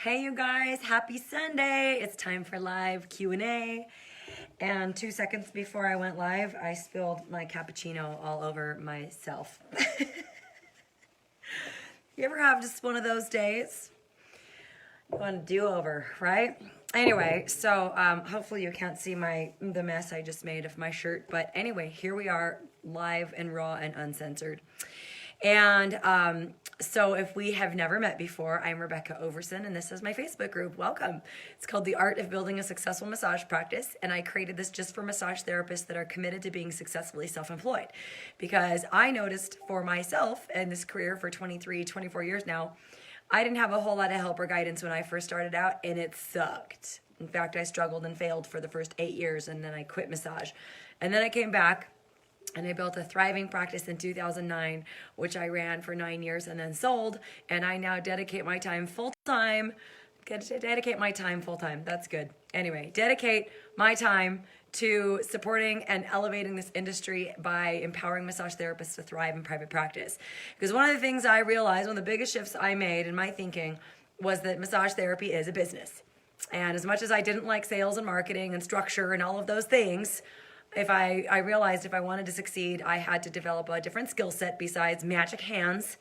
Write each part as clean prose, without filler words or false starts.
Hey you guys, happy Sunday. It's time for live Q&A. And 2 seconds before I went live, I spilled my cappuccino all over myself. You ever have just one of those days? You want a do-over, right? Anyway, so hopefully you can't see the mess I just made of my shirt. But anyway, here we are, live and raw and uncensored. And so if we have never met before, I'm Rebecca Overson, and this is my Facebook group. Welcome. It's called The Art of Building a Successful Massage Practice, and I created this just for massage therapists that are committed to being successfully self-employed. Because I noticed for myself in this career for 23, 24 years now, I didn't have a whole lot of help or guidance when I first started out, and it sucked. In fact, I struggled and failed for the first 8 years, and then I quit massage. And then I came back, and I built a thriving practice in 2009, which I ran for 9 years and then sold. And I now dedicate my time full-time. That's good. Anyway, dedicate my time to supporting and elevating this industry by empowering massage therapists to thrive in private practice. Because one of the things I realized, one of the biggest shifts I made in my thinking was that massage therapy is a business. And as much as I didn't like sales and marketing and structure and all of those things, I realized if I wanted to succeed, I had to develop a different skill set besides magic hands.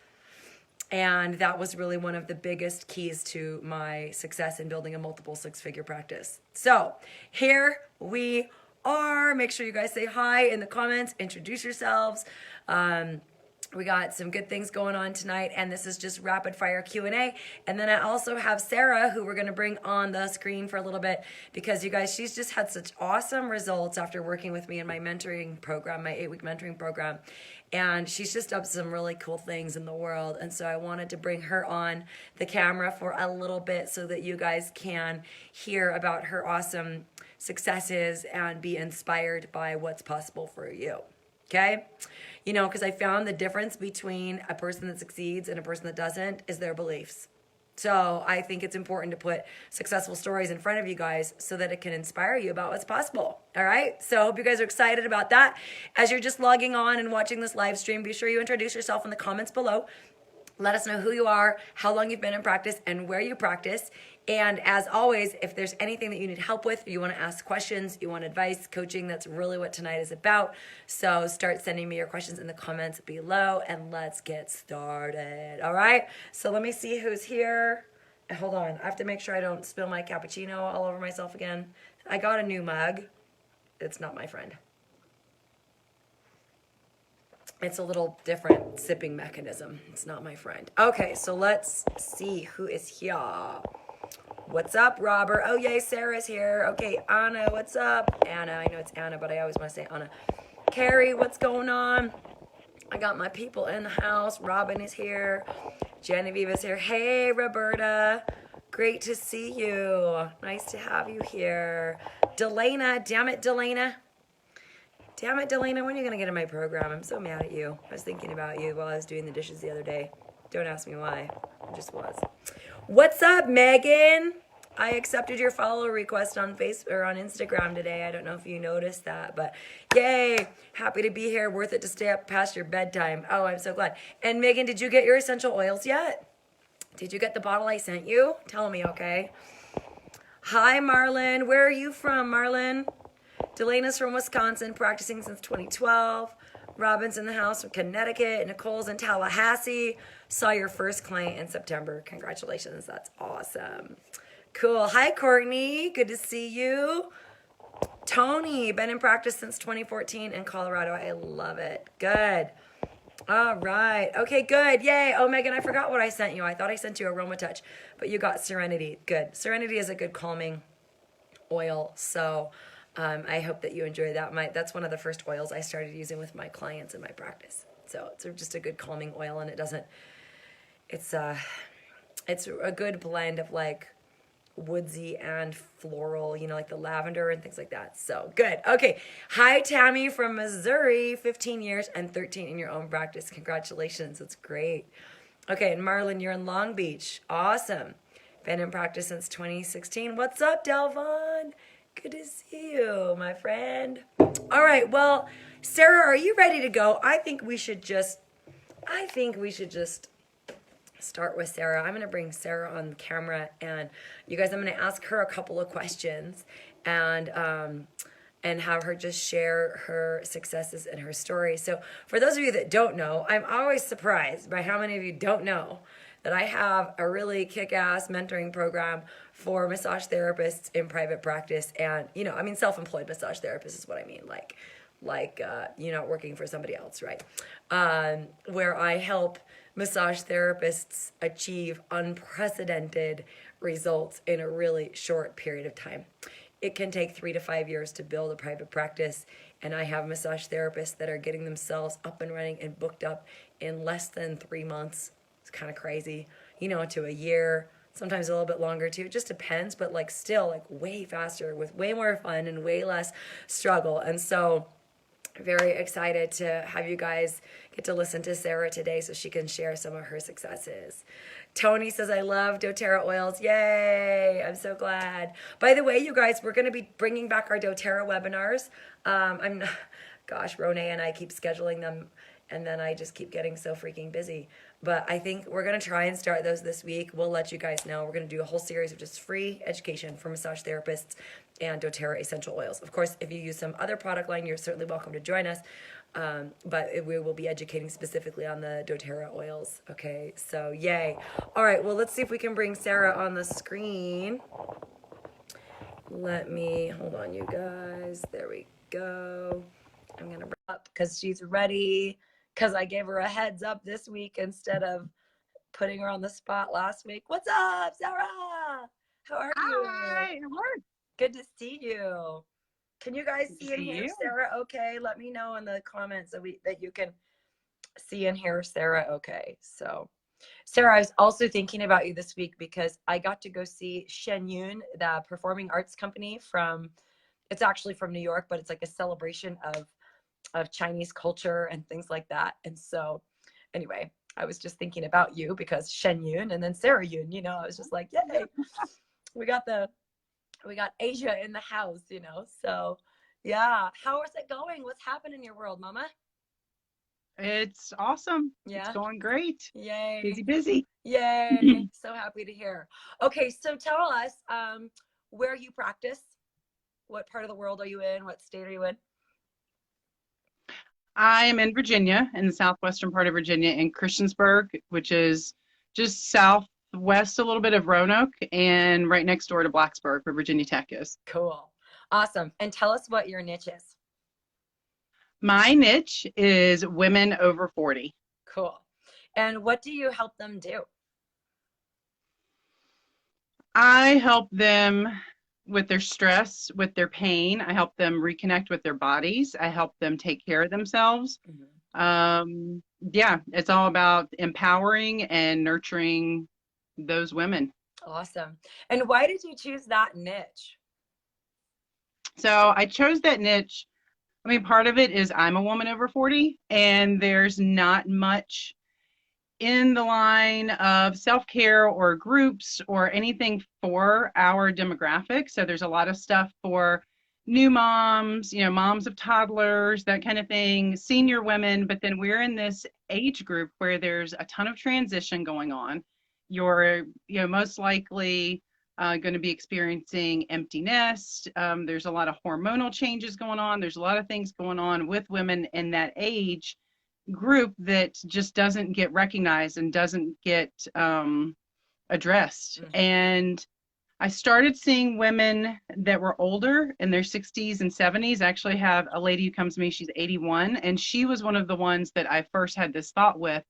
And that was really one of the biggest keys to my success in building a multiple six-figure practice. So here we are. Make sure you guys say hi in the comments, introduce yourselves. We got some good things going on tonight, and this is just rapid fire Q&A. And then I also have Sarah, who we're going to bring on the screen for a little bit, because you guys, she's just had such awesome results after working with me in my mentoring program, my 8-week mentoring program. And she's just up some really cool things in the world. And so I wanted to bring her on the camera for a little bit so that you guys can hear about her awesome successes and be inspired by what's possible for you. Okay? You know, because I found the difference between a person that succeeds and a person that doesn't is their beliefs. So I think it's important to put successful stories in front of you guys so that it can inspire you about what's possible. All right? So I hope you guys are excited about that. As you're just logging on and watching this live stream, be sure you introduce yourself in the comments below. Let us know who you are, how long you've been in practice, and where you practice. And as always, if there's anything that you need help with, you want to ask questions, you want advice, coaching, that's really what tonight is about. So start sending me your questions in the comments below, and let's get started. All right? So let me see who's here. Hold on. I have to make sure I don't spill my cappuccino all over myself again. I got a new mug. It's not my friend. It's a little different sipping mechanism. It's not my friend. Okay, so let's see who is here. What's up, Robert? Oh, yay, Sarah's here. Okay, Anna, what's up? Anna, I know it's Anna, but I always want to say Anna. Carrie, what's going on? I got my people in the house. Robin is here. Genevieve is here. Hey, Roberta. Great to see you. Nice to have you here. Delana, damn it, Delana. Damn it, Delana, when are you going to get in my program? I'm so mad at you. I was thinking about you while I was doing the dishes the other day. Don't ask me why. I just was. What's up, Megan? I accepted your follow request on Facebook or on Instagram today. I don't know if you noticed that, but yay. Happy to be here. Worth it to stay up past your bedtime. Oh, I'm so glad. And Megan, did you get your essential oils yet? Did you get the bottle I sent you? Tell me, okay? Hi, Marlon. Where are you from, Marlon? Delana's from Wisconsin, practicing since 2012. Robin's in the house from Connecticut. Nicole's in Tallahassee. Saw your first client in September. Congratulations. That's awesome. Cool. Hi, Courtney. Good to see you. Tony, been in practice since 2014 in Colorado. I love it. Good. All right. Okay, good. Yay. Oh, Megan, I forgot what I sent you. I thought I sent you Aroma Touch, but you got Serenity. Good. Serenity is a good calming oil. So I hope that you enjoy that. That's one of the first oils I started using with my clients in my practice. So it's just a good calming oil, and it's a good blend of like woodsy and floral, you know, like the lavender and things like that. So good. Okay. Hi, Tammy from Missouri, 15 years and 13 in your own practice. Congratulations. That's great. Okay. And Marlon, you're in Long Beach. Awesome. Been in practice since 2016. What's up, Delvon? Good to see you, my friend. All right, well, Sarah, are you ready to go? I think we should just start with Sarah. I'm going to bring Sarah on camera, and you guys, I'm going to ask her a couple of questions, and have her just share her successes and her story. So, for those of you that don't know, I'm always surprised by how many of you don't know that I have a really kick-ass mentoring program for massage therapists in private practice, and I mean, self-employed massage therapists is what I mean, like you're not working for somebody else, right? Where I help massage therapists achieve unprecedented results in a really short period of time. It can take 3 to 5 years to build a private practice, and I have massage therapists that are getting themselves up and running and booked up in less than 3 months. It's kind of crazy, to a year, sometimes a little bit longer too. It just depends, but still way faster with way more fun and way less struggle. And so very excited to have you guys get to listen to Sarah today so she can share some of her successes. Tony says, I love doTERRA oils. Yay! I'm so glad. By the way, you guys, we're going to be bringing back our doTERRA webinars. Ronee and I keep scheduling them, and then I just keep getting so freaking busy. But I think we're going to try and start those this week. We'll let you guys know. We're going to do a whole series of just free education for massage therapists and doTERRA essential oils. Of course, if you use some other product line, you're certainly welcome to join us. But we will be educating specifically on the doTERRA oils. Okay, so yay. All right, well, let's see if we can bring Sarah on the screen. Hold on, you guys. There we go. I'm going to bring her up because she's ready, because I gave her a heads up this week instead of putting her on the spot last week. What's up, Sarah? How are you? Hi, good to see you. Can you guys see and hear Sarah okay? Let me know in the comments that you can see and hear Sarah okay. So, Sarah, I was also thinking about you this week because I got to go see Shen Yun, the performing arts company it's actually from New York, but it's like a celebration of Chinese culture and things like that. And so anyway, I was just thinking about you because Shen Yun and then Sarah Yun, I was just like, yay, we got Asia in the house, so yeah. How is it going? What's happening in your world, Mama? It's awesome. Yeah. It's going great. Yay. Busy. Yay. So happy to hear. Okay, so tell us where you practice. What part of the world are you in? What state are you in? I am in Virginia, in the southwestern part of Virginia, in Christiansburg, which is just southwest a little bit of Roanoke and right next door to Blacksburg, where Virginia Tech is. Cool. Awesome. And tell us what your niche is. My niche is women over 40. Cool. And what do you help them do? I help them with their stress, with their pain. I help them reconnect with their bodies. I help them take care of themselves. Mm-hmm. It's all about empowering and nurturing those women. Awesome. And why did you choose that niche? So I chose that niche. I mean, part of it is I'm a woman over 40, and there's not much in the line of self-care or groups or anything for our demographic. So there's a lot of stuff for new moms, moms of toddlers, that kind of thing, senior women. But then we're in this age group where there's a ton of transition going on. You're, most likely going to be experiencing empty nest. There's a lot of hormonal changes going on. There's a lot of things going on with women in that age group that just doesn't get recognized and doesn't get addressed. Mm-hmm. And I started seeing women that were older in their 60s and 70s. I actually have a lady who comes to me, she's 81, and she was one of the ones that I first had this thought with,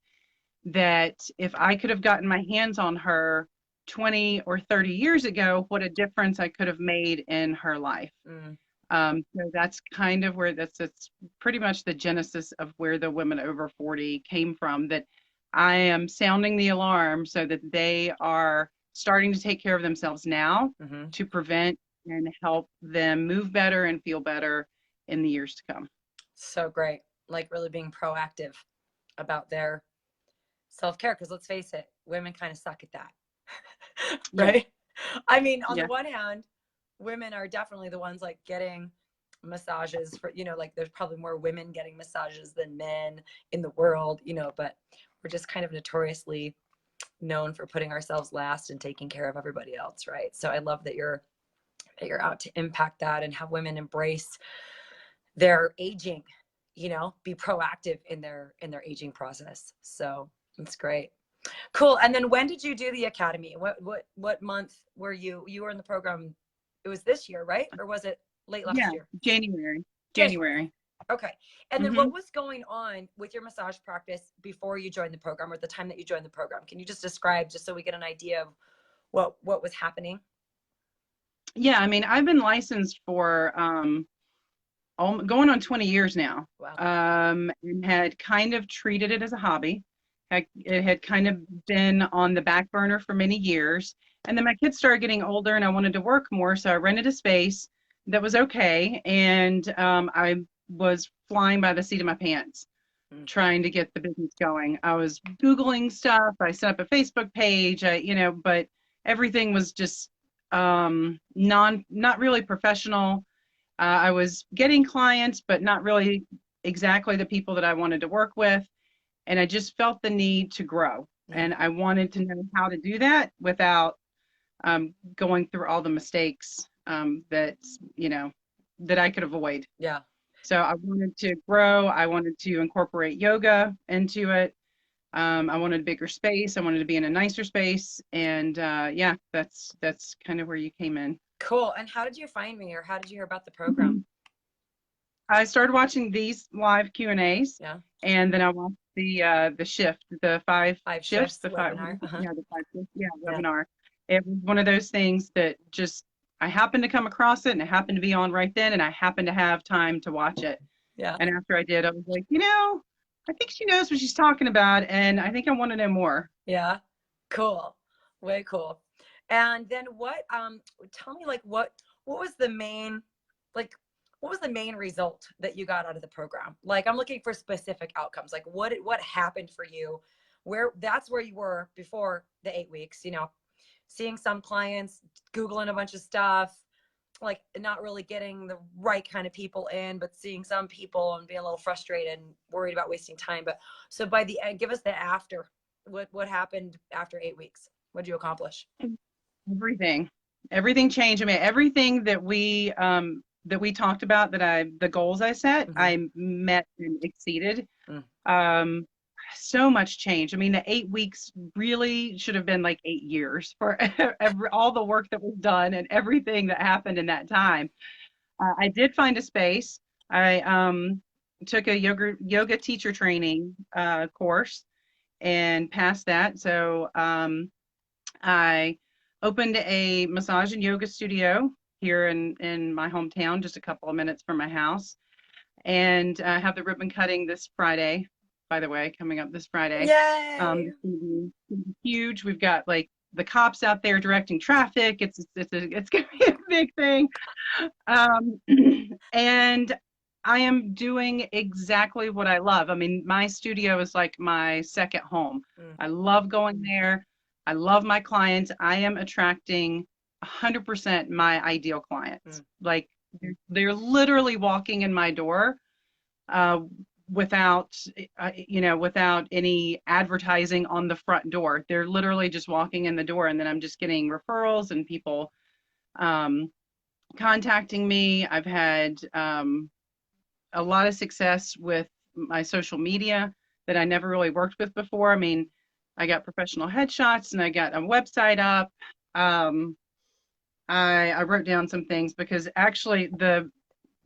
that if I could have gotten my hands on her 20 or 30 years ago, what a difference I could have made in her life. Mm. So that's kind of where that's pretty much the genesis of where the women over 40 came from, that I am sounding the alarm so that they are starting to take care of themselves now, mm-hmm. to prevent and help them move better and feel better in the years to come. So great. Like really being proactive about their self-care, because let's face it, women kind of suck at that. Right? Yeah. I mean, on the one hand, women are definitely the ones like getting massages for, like there's probably more women getting massages than men in the world, but we're just kind of notoriously known for putting ourselves last and taking care of everybody else, right? So I love that you're out to impact that and have women embrace their aging, be proactive in their aging process. So it's great. Cool. And then when did you do the academy? What month were you were in the program? It was this year, right? Or was it late last Yeah, year? January. January. Okay. And then Mm-hmm. what was going on with your massage practice before you joined the program, or the time that you joined the program? Can you just describe, just so we get an idea of what was happening? Yeah, I mean, I've been licensed for going on 20 years now. Wow. And had kind of treated it as a hobby. It had kind of been on the back burner for many years. And then my kids started getting older and I wanted to work more. So I rented a space that was okay. And I was flying by the seat of my pants trying to get the business going. I was Googling stuff. I set up a Facebook page, but everything was just not really professional. I was getting clients, but not really exactly the people that I wanted to work with. And I just felt the need to grow. And I wanted to know how to do that without going through all the mistakes that I could avoid. Yeah. So I wanted to grow. I wanted to incorporate yoga into it. I wanted a bigger space. I wanted to be in a nicer space. And yeah, that's kind of where you came in. Cool. And how did you find me, or how did you hear about the program? I started watching these live Q&As. Yeah. And then I watched the shift, the five shifts, the webinar. the 5 shifts, webinar. It was one of those things that just, I happened to come across it and it happened to be on right then, and I happened to have time to watch it. Yeah. And after I did, I was like, I think she knows what she's talking about, and I think I want to know more. Yeah. Cool. Way cool. And then tell me, like, what was the main, result that you got out of the program? Like, I'm looking for specific outcomes. Like, what happened for you? That's where you were before the 8 weeks, seeing some clients, Googling a bunch of stuff, like not really getting the right kind of people in, but seeing some people and being a little frustrated and worried about wasting time. But so by the end, give us the after. What happened after 8 weeks? What did you accomplish? Everything changed. I mean, everything that we talked about, the goals I set, I met and exceeded. So much change. I mean, the 8 weeks really should have been like 8 years for all the work that was done and everything that happened in that time. I did find a space. I took a yoga teacher training course and passed that. So I opened a massage and yoga studio here in my hometown, just a couple of minutes from my house. And I have the ribbon cutting this Friday, by the way, coming up this Friday. Yay! It's huge. We've got like the cops out there directing traffic. It's gonna be a big thing. And I am doing exactly what I love. I mean, my studio is like my second home. I love going there. I love my clients. I am attracting 100% my ideal clients. Like they're literally walking in my door without any advertising on the front door. They're literally just walking in the door, and then I'm just getting referrals and people contacting me. I've had a lot of success with my social media that I never really worked with before. I mean, I got professional headshots and I got a website up. I wrote down some things because actually the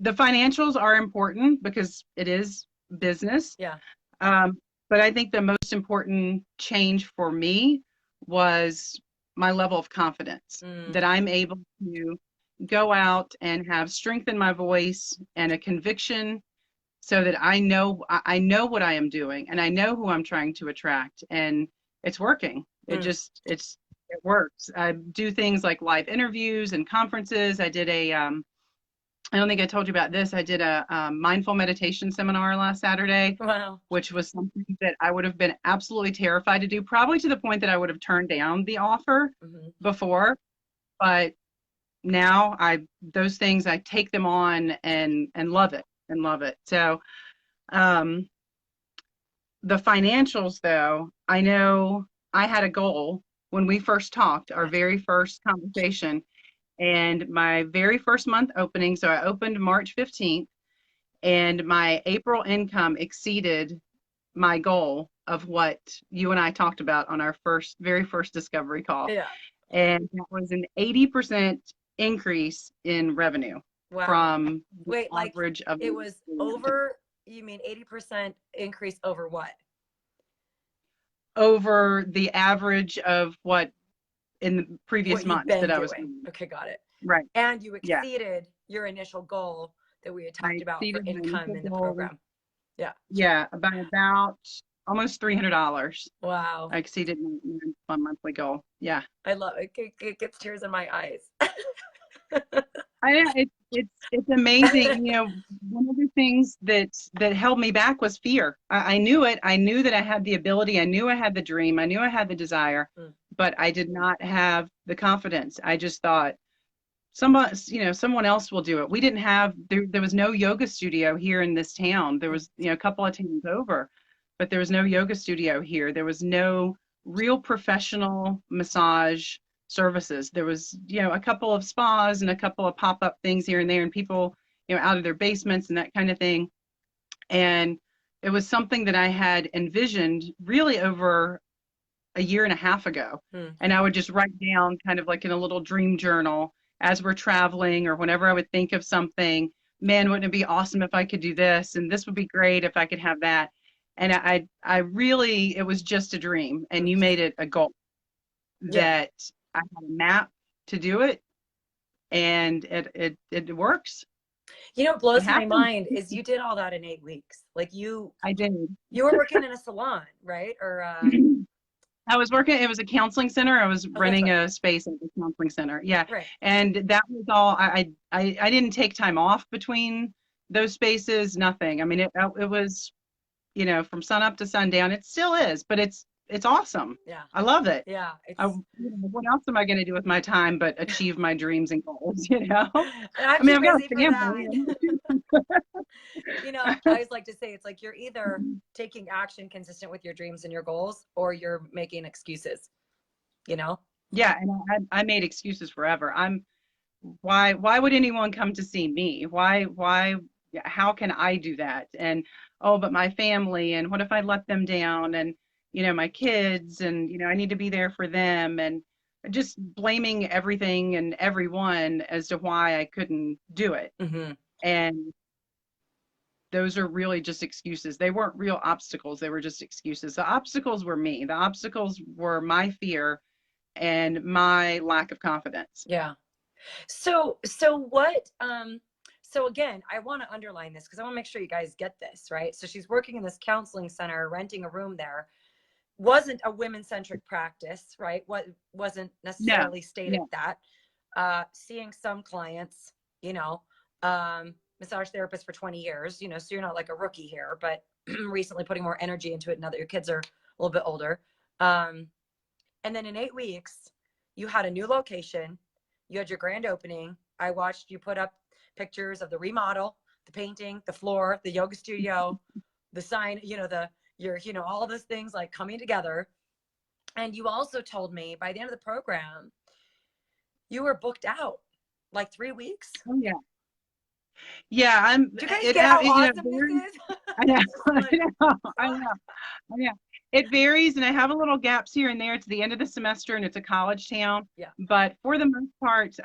financials are important because it is business. Yeah. But I think the most important change for me was my level of confidence that I'm able to go out and have strength in my voice and a conviction so that I know what I am doing and I know who I'm trying to attract, and it's working. It works. I do things like live interviews and conferences. I did I don't think I told you about this. I did a mindful meditation seminar last Saturday. Wow. Which was something that I would have been absolutely terrified to do, probably to the point that I would have turned down the offer before. But now those things, I take them on and love it. So the financials, though, I know I had a goal when we first talked, our Gotcha. very first conversation, and my very first month opening. So I opened March 15th, and my April income exceeded my goal of what you and I talked about on our very first discovery call. Yeah. And that was an 80% increase in revenue Wow. from the Wait, like average of it was over, you mean 80% increase over what? over the average of what in the previous What you've months been that I was doing. doing. Okay, got it. Right. And you Yeah. exceeded your initial goal that we had talked I about for exceeded my income initial in the goal. program. Yeah. Yeah, by about almost $300. Wow. I exceeded my monthly goal. Yeah. I love it. It gets tears in my eyes. It's amazing. You know, one of the things that held me back was fear. I knew it. I knew that I had the ability. I knew I had the dream. I knew I had the desire, Mm. but I did not have the confidence. I just thought someone else will do it. We didn't have there was no yoga studio here in this town. There was, a couple of towns over, but there was no yoga studio here. There was no real professional massage services. There was, a couple of spas and a couple of pop-up things here and there, and people, out of their basements and that kind of thing. And it was something that I had envisioned really over a year and a half ago. Mm. And I would just write down kind of like in a little dream journal as we're traveling or whenever I would think of something, man, wouldn't it be awesome if I could do this? And this would be great if I could have that. And I really, it was just a dream. And you made it a goal Yeah. that I had a map to do it. And it works. What It blows my happened. mind is you did all that in 8 weeks. Like I did. you were working in a salon, right? Or I was working, it was a counseling center. I was oh, that's renting right. a space at the counseling center. Yeah. Right. And that was all, I didn't take time off between those spaces, nothing. I mean, it was, from sun up to sundown. It still is, but it's awesome. Yeah. I love it. Yeah. What else am I going to do with my time but achieve my dreams and goals, I'm I mean, too I've got busy a for family. that. I always like to say it's like you're either taking action consistent with your dreams and your goals, or you're making excuses, you know? Yeah, and I made excuses forever. Why would anyone come to see me? How can I do that? And oh, but my family, and what if I let them down? And my kids, and I need to be there for them, and just blaming everything and everyone as to why I couldn't do it. Mm-hmm. And those are really just excuses. They weren't real obstacles, they were just excuses. The obstacles were me. The obstacles were my fear and my lack of confidence. Yeah. So what, so again, I want to underline this because I want to make sure you guys get this, right? So she's working in this counseling center, renting a room there. Wasn't a women-centric practice, right? What wasn't necessarily stated No. that. Seeing some clients, massage therapist for 20 years, so you're not like a rookie here, but recently putting more energy into it now that your kids are a little bit older. And then in 8 weeks, you had a new location. You had your grand opening. I watched you put up pictures of the remodel, the painting, the floor, the yoga studio, the sign, all those things like coming together. And you also told me by the end of the program, you were booked out like 3 weeks. Oh yeah. Yeah, Do you guys get how awesome this is? I know, I know. It varies, and I have a little gaps here and there. It's the end of the semester, and it's a college town. Yeah. But for the most part,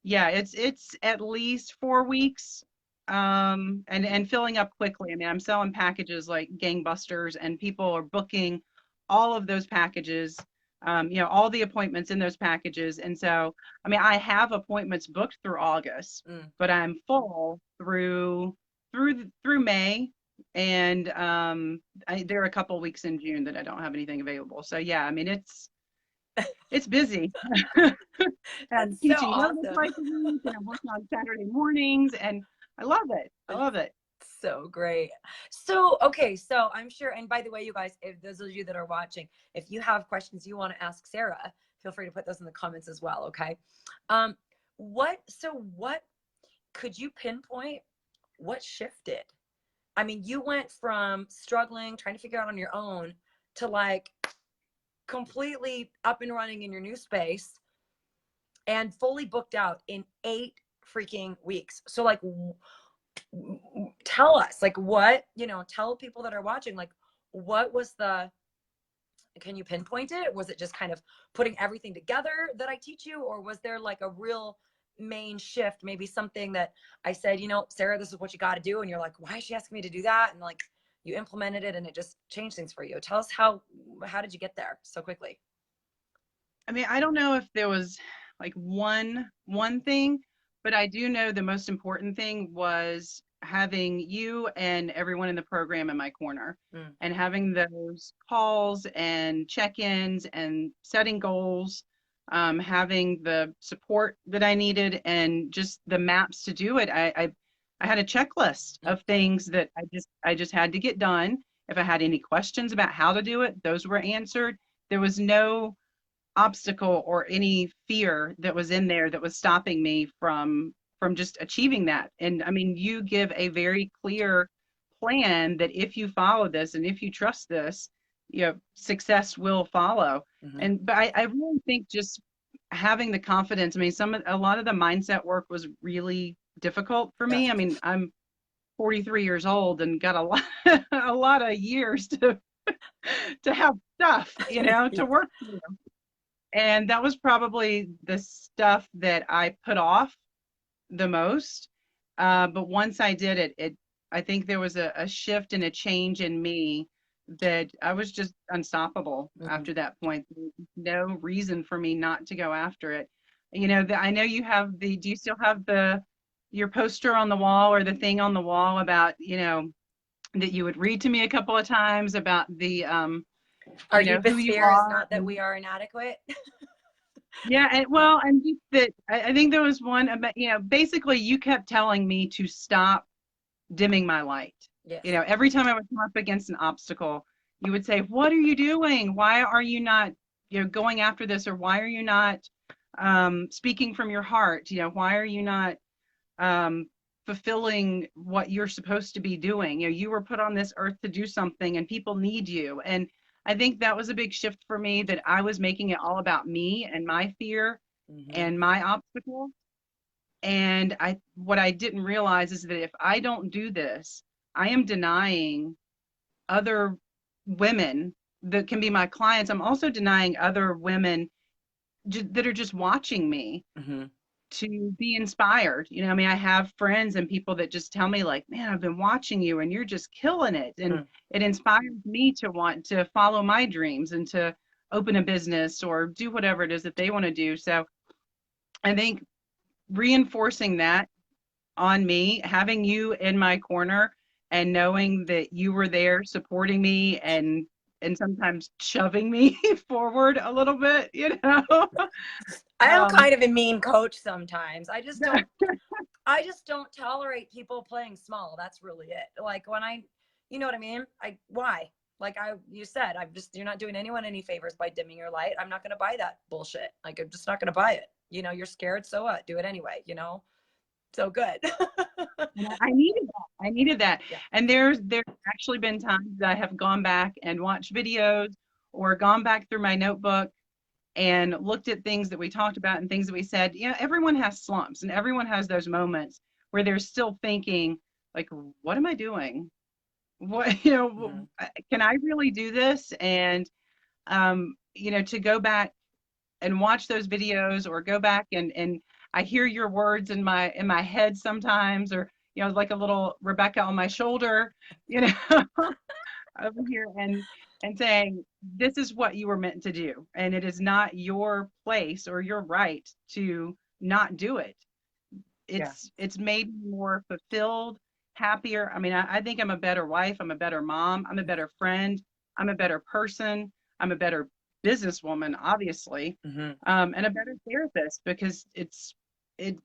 yeah, it's at least 4 weeks, and filling up quickly. I mean, I'm selling packages like gangbusters, and people are booking all of those packages. All the appointments in those packages. And so, I mean, I have appointments booked through August, but I'm full through May. And there are a couple weeks in June that I don't have anything available. So yeah, I mean, it's busy. And teaching so awesome. yoga twice a week, and I'm working on Saturday mornings, and I love it. I love it. So great. So, okay. So I'm sure, and by the way, you guys, if those of you that are watching, if you have questions you want to ask Sarah, feel free to put those in the comments as well. Okay. What could you pinpoint what shifted? I mean, you went from struggling, trying to figure out on your own to like, completely up and running in your new space and fully booked out in 8 freaking weeks. So like tell us, like, what, tell people that are watching, like, what was can you pinpoint it? Was it just kind of putting everything together that I teach you? Or was there like a real main shift, maybe something that I said, Sarah, this is what you got to do. And you're like, why is she asking me to do that? And like, you implemented it and it just changed things for you. Tell us how did you get there so quickly? I mean, I don't know if there was like one thing, but I do know the most important thing was having you and everyone in the program in my corner, and having those calls and check-ins and setting goals, having the support that I needed and just the maps to do it. I had a checklist of things that I just had to get done. If I had any questions about how to do it, those were answered. There was no obstacle or any fear that was in there that was stopping me from just achieving that. And I mean, you give a very clear plan that if you follow this and if you trust this, success will follow. But I really think just having the confidence. I mean, a lot of the mindset work was really difficult for me. I mean, I'm 43 years old and got a lot of years to have stuff, to work through. And that was probably the stuff that I put off the most. But once I did it, I think there was a shift and a change in me that I was just unstoppable after that point. There was no reason for me not to go after it. I know you have do you still have your poster on the wall or the thing on the wall about, that you would read to me a couple of times about the, our deepest fear is not that we are inadequate. Yeah, and just that I think there was one about, basically you kept telling me to stop dimming my light. Yes. Every time I would come up against an obstacle, you would say, "What are you doing? Why are you not, going after this? Or why are you not speaking from your heart? Why are you not fulfilling what you're supposed to be doing? You were put on this earth to do something, and people need you." And I think that was a big shift for me, that I was making it all about me and my fear and my obstacle. And what I didn't realize is that if I don't do this, I am denying other women that can be my clients. I'm also denying other women that are just watching me to be inspired. I mean, I have friends and people that just tell me like, "Man, I've been watching you and you're just killing it." And it inspires me to want to follow my dreams and to open a business or do whatever it is that they want to do. So I think reinforcing that on me, having you in my corner and knowing that you were there supporting me and sometimes shoving me forward a little bit, I am kind of a mean coach sometimes. I just don't tolerate people playing small. That's really it. Like when you know what I mean? Why? Like you said, you're not doing anyone any favors by dimming your light. I'm not going to buy that bullshit. Like, I'm just not going to buy it. You're scared. So what? Do it anyway, So good. I needed that. Yeah. And there's actually been times that I have gone back and watched videos or gone back through my notebook and looked at things that we talked about and things that we said. Everyone has slumps and everyone has those moments where they're still thinking like, what am I doing? What, can I really do this? And, to go back and watch those videos or go back and I hear your words in my head sometimes, or, like a little Rebecca on my shoulder, over here and saying, this is what you were meant to do. And it is not your place or your right to not do it. It's made me more fulfilled, happier. I mean, I think I'm a better wife. I'm a better mom. I'm a better friend. I'm a better person. I'm a better businesswoman, obviously, and a better therapist, because it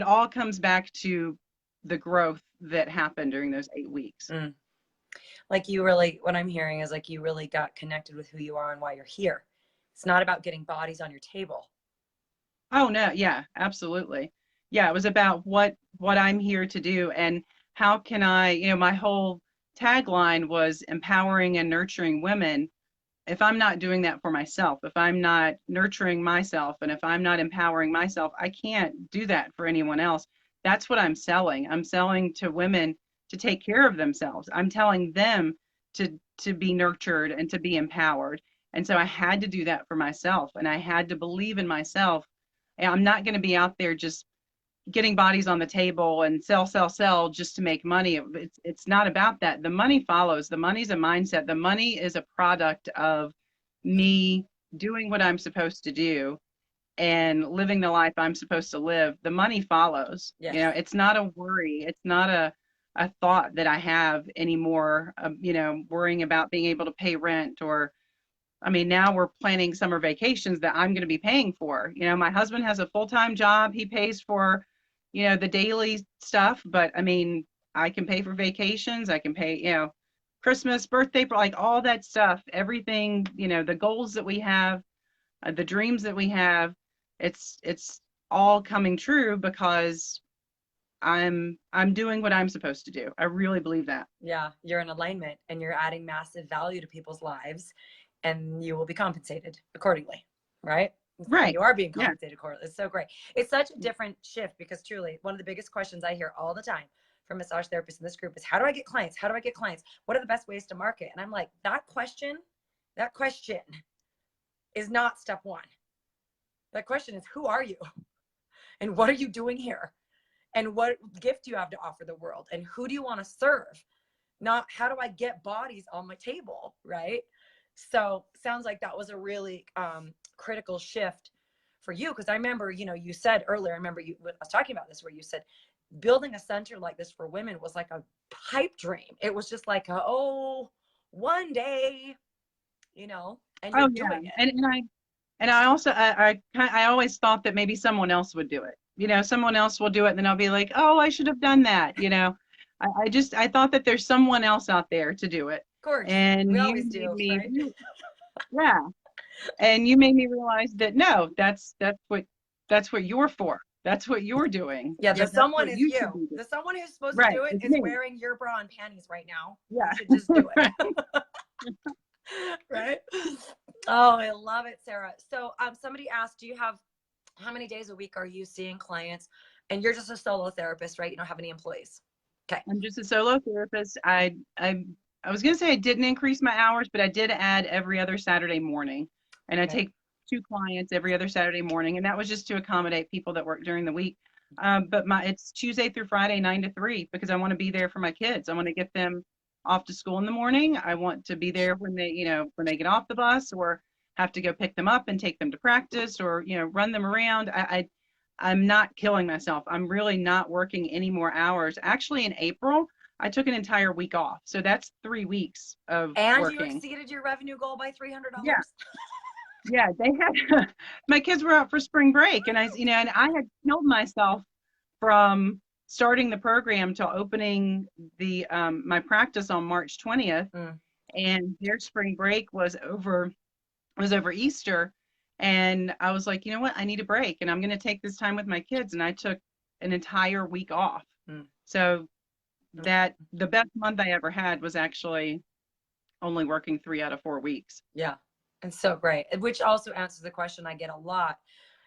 all comes back to the growth that happened during those 8 weeks. Like what I'm hearing is like you really got connected with who you are and why you're here. It's not about getting bodies on your table. Oh no, yeah, absolutely. Yeah, it was about what I'm here to do and how can I, my whole tagline was empowering and nurturing women if I'm not doing that for myself, if I'm not nurturing myself, and if I'm not empowering myself, I can't do that for anyone else. That's what I'm selling. I'm selling to women to take care of themselves. I'm telling them to be nurtured and to be empowered. And so I had to do that for myself, and I had to believe in myself. And I'm not going to be out there just getting bodies on the table and sell just to make money. It's not about that. The money follows. The money's a mindset. The money is a product of me doing what I'm supposed to do and living the life I'm supposed to live. The money follows. Yes. You know, it's not a worry. It's not a thought that I have anymore, you know, worrying about being able to pay rent. Or I mean, now we're planning summer vacations that I'm going to be paying for. You know, my husband has a full-time job. He pays for, you know, the daily stuff, but I mean, I can pay for vacations. I can pay, you know, Christmas, birthday, like all that stuff, everything, you know, the goals that we have, the dreams that we have, it's all coming true because I'm doing what I'm supposed to do. I really believe that. Yeah, you're in alignment and you're adding massive value to people's lives, and you will be compensated accordingly, right? Right. You are being Yeah. compensated accordingly. It's so great. It's such a different shift because truly one of the biggest questions I hear all the time from massage therapists in this group is, how do I get clients? How do I get clients? What are the best ways to market? And I'm like, that question is not step one. That question is, who are you? And what are you doing here? And what gift do you have to offer the world? And who do you want to serve? Not how do I get bodies on my table, right? So sounds like that was a really critical shift for you. Because I remember, you know, you said earlier, I remember I was talking about this, where you said building a center like this for women was like a pipe dream. It was just like, one day, you know, and you're doing it. And I also I always thought that maybe someone else would do it. You know, someone else will do it, and then I'll be like, oh, I should have done that. You know, I thought that there's someone else out there to do it. Of course, And we you always made do, me, right? yeah. And you made me realize that no, that's what you're for. That's what you're doing. Yeah, the That's someone what is you should you. be doing. The someone who's supposed to Right, do it it's is me. wearing your bra and panties right now. Yeah. You should just do Right. it. Right? Oh, I love it, Sarah. So somebody asked, do you have, how many days a week are you seeing clients? And you're just a solo therapist, right? You don't have any employees. Okay. I'm just a solo therapist. I was gonna say I didn't increase my hours, but I did add every other Saturday morning. And I Okay. take 2 clients every other Saturday morning, and that was just to accommodate people that work during the week. But it's Tuesday through Friday, 9 to 3, because I want to be there for my kids. I want to get them off to school in the morning. I want to be there when they, you know, when they get off the bus, or have to go pick them up and take them to practice, or, you know, run them around. I'm not killing myself. I'm really not working any more hours. Actually, in April, I took an entire week off. So that's 3 weeks of And you working. exceeded your revenue goal by $300. Yeah. Yeah, they had my kids were out for spring break, and I, you know, and I had killed myself from starting the program to opening the my practice on March 20th, and their spring break was over Easter, and I was like, you know what, I need a break, and I'm going to take this time with my kids, and I took an entire week off. So that the best month I ever had was actually only working 3 out of 4 weeks. Yeah. And so great. Which also answers the question I get a lot,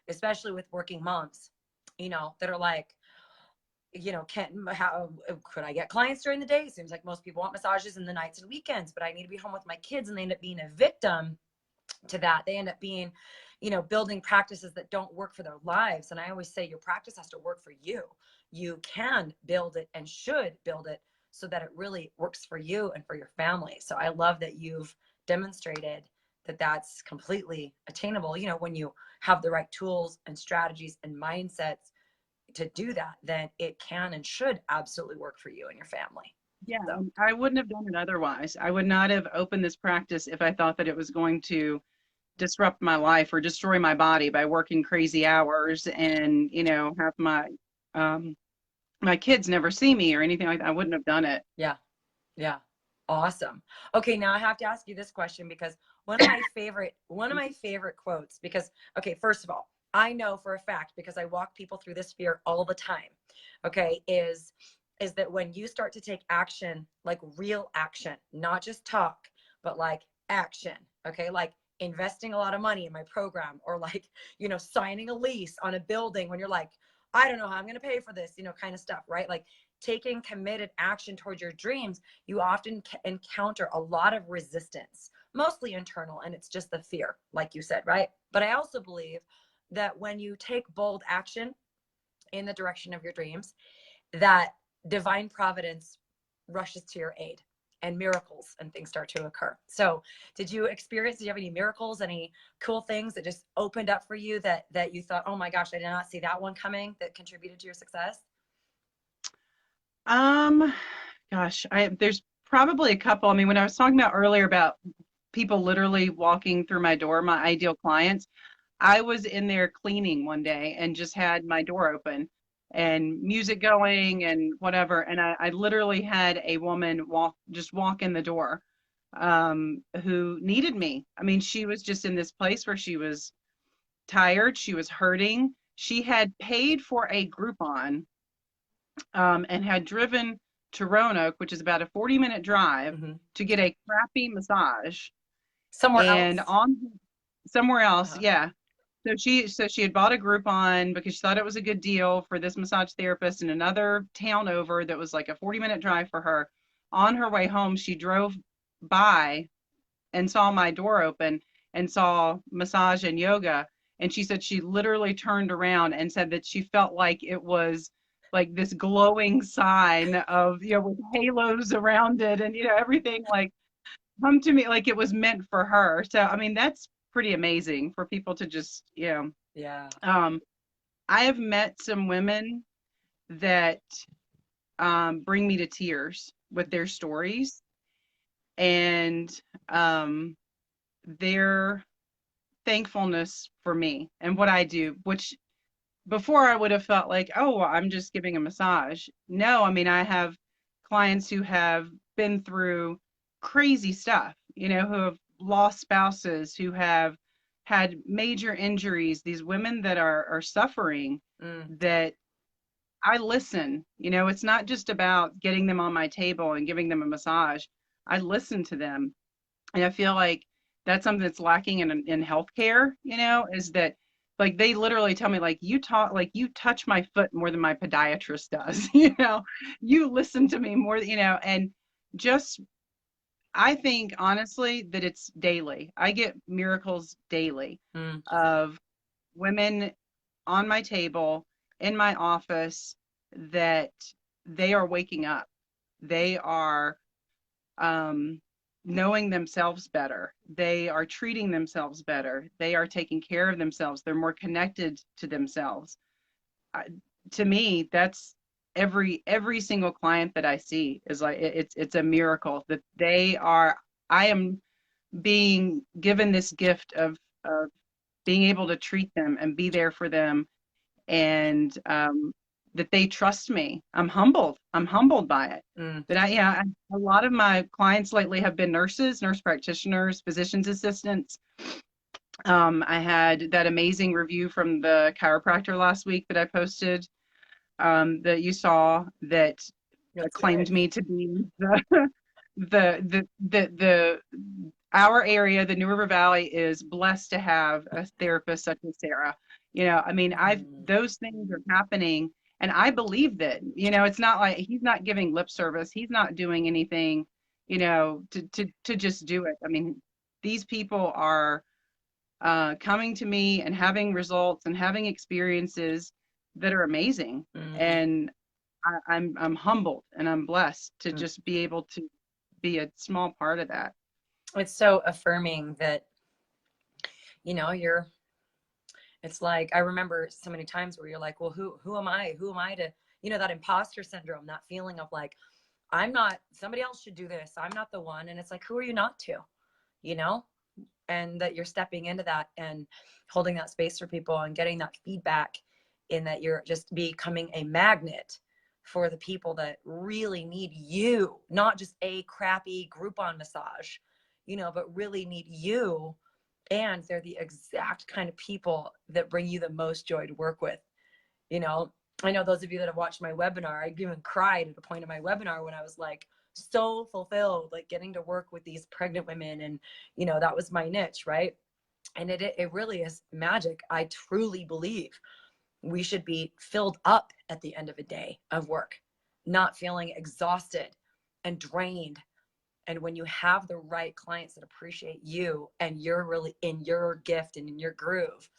especially with working moms, you know, that are like, you know, how could I get clients during the day? It seems like most people want massages in the nights and weekends, but I need to be home with my kids. And they end up being a victim to that. They end up being, you know, building practices that don't work for their lives. And I always say your practice has to work for you. You can build it and should build it so that it really works for you and for your family. So I love that you've demonstrated that that's completely attainable. You know, when you have the right tools and strategies and mindsets to do that, then it can and should absolutely work for you and your family. Yeah, So. I wouldn't have done it otherwise. I would not have opened this practice if I thought that it was going to disrupt my life or destroy my body by working crazy hours and, you know, have my kids never see me or anything like that. I wouldn't have done it. Yeah. Yeah. Awesome. Okay, now I have to ask you this question because one of my favorite quotes, because, okay, first of all, I know for a fact, because I walk people through this fear all the time, okay, is that when you start to take action, like real action, not just talk, but like action, Okay. Like investing a lot of money in my program, or like, signing a lease on a building when you're like, I don't know how I'm going to pay for this, kind of stuff, right? Like taking committed action towards your dreams, you often encounter a lot of resistance, mostly internal, and it's just the fear, like you said, right? But I also believe that when you take bold action in the direction of your dreams, that divine providence rushes to your aid, and miracles and things start to occur. So did you have any miracles, any cool things that just opened up for you that you thought, oh my gosh, I did not see that one coming, that contributed to your success? Um, Gosh, there's probably a couple. I mean, when I was talking about earlier about people literally walking through my door, my ideal clients, I was in there cleaning one day and just had my door open and music going and whatever. And I literally had a woman walk in the door, who needed me. I mean, she was just in this place where she was tired, she was hurting. She had paid for a Groupon, and had driven to Roanoke, which is about a 40-minute drive, Mm-hmm. to get a crappy massage. Somewhere And else. on somewhere else, Uh-huh. yeah. So she had bought a Groupon because she thought it was a good deal for this massage therapist in another town over that was like a 40-minute drive for her. On her way home, she drove by and saw my door open and saw massage and yoga. And she said she literally turned around and said that she felt like it was like this glowing sign of, with halos around it and, everything like come to me like it was meant for her. So, I mean, that's pretty amazing for people to just, Yeah. I have met some women that bring me to tears with their stories and their thankfulness for me and what I do, which before I would have felt like, oh, well, I'm just giving a massage. No, I mean, I have clients who have been through crazy stuff, who have lost spouses, who have had major injuries, these women that are suffering, Mm. that I listen. It's not just about getting them on my table and giving them a massage. I listen to them. And I feel like that's something that's lacking in healthcare, is that like they literally tell me like you touch my foot more than my podiatrist does, you listen to me more, and just I think honestly that it's daily. I get miracles daily Mm. of women on my table in my office that they are waking up. They are um, knowing themselves better. They are treating themselves better. They are taking care of themselves. They're more connected to themselves. I, to me, that's every single client that I see is like it's a miracle that they are. I am being given this gift of being able to treat them and be there for them, and that they trust me. I'm humbled. I'm humbled by it. Mm. But a lot of my clients lately have been nurses, nurse practitioners, physician's assistants. I had that amazing review from the chiropractor last week that I posted, that you saw, that That's claimed right. me to be the our area, the New River Valley, is blessed to have a therapist such as Sarah. I mean, I've Mm. those things are happening, and I believe that. It's not like he's not giving lip service. He's not doing anything, to just do it. I mean, these people are coming to me and having results and having experiences that are amazing, Mm. and I'm humbled and I'm blessed to Mm. just be able to be a small part of that. It's so affirming that, you're, it's like, I remember so many times where you're like, well, who am I? Who am I to, that imposter syndrome, that feeling of like, I'm not, somebody else should do this. I'm not the one. And it's like, who are you not to, you know? And that you're stepping into that and holding that space for people and getting that feedback, in that you're just becoming a magnet for the people that really need you, not just a crappy Groupon massage, but really need you. And they're the exact kind of people that bring you the most joy to work with. you know I know those of you that have watched my webinar, I even cried at a point in my webinar when I was like, so fulfilled, like getting to work with these pregnant women. And, you know, that was my niche, right? And it really is magic. I truly believe we should be filled up at the end of a day of work, not feeling exhausted and drained. And when you have the right clients that appreciate you and you're really in your gift and in your groove,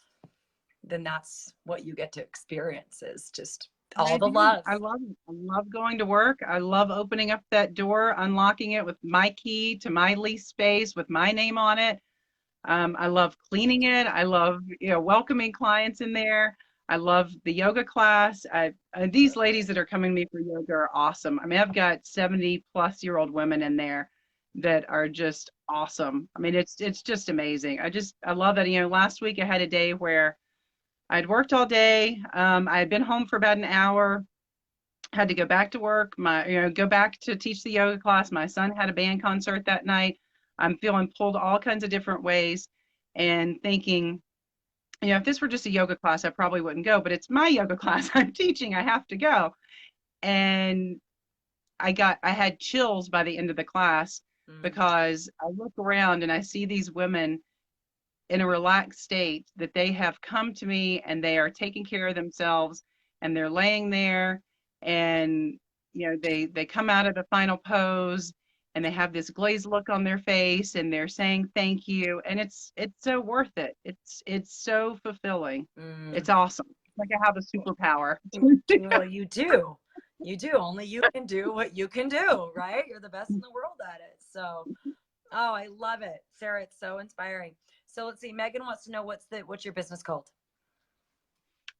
then that's what you get to experience, is just all I the do. love. I love it. I love going to work. I love opening up that door, unlocking it with my key to my lease space with my name on it. I love cleaning it. I love, welcoming clients in there. I love the yoga class. These ladies that are coming to me for yoga are awesome. I mean, I've got 70-plus-year-old women in there that are just awesome. I mean, it's just amazing. I love it. Last week I had a day where I'd worked all day. I had been home for about an hour, had to go back to work, go back to teach the yoga class. My son had a band concert that night. I'm feeling pulled all kinds of different ways and thinking, if this were just a yoga class, I probably wouldn't go, but it's my yoga class I'm teaching. I have to go. And I had chills by the end of the class because I look around and I see these women in a relaxed state, that they have come to me and they are taking care of themselves, and they're laying there, and they come out of the final pose and they have this glazed look on their face and they're saying thank you, and it's so worth it. It's so fulfilling. It's awesome. It's like I have a superpower. Well, you do. You do. Only you can do what you can do, right? You're the best in the world at it. So, oh, I love it, Sarah. It's so inspiring. So let's see. Megan wants to know what's your business called?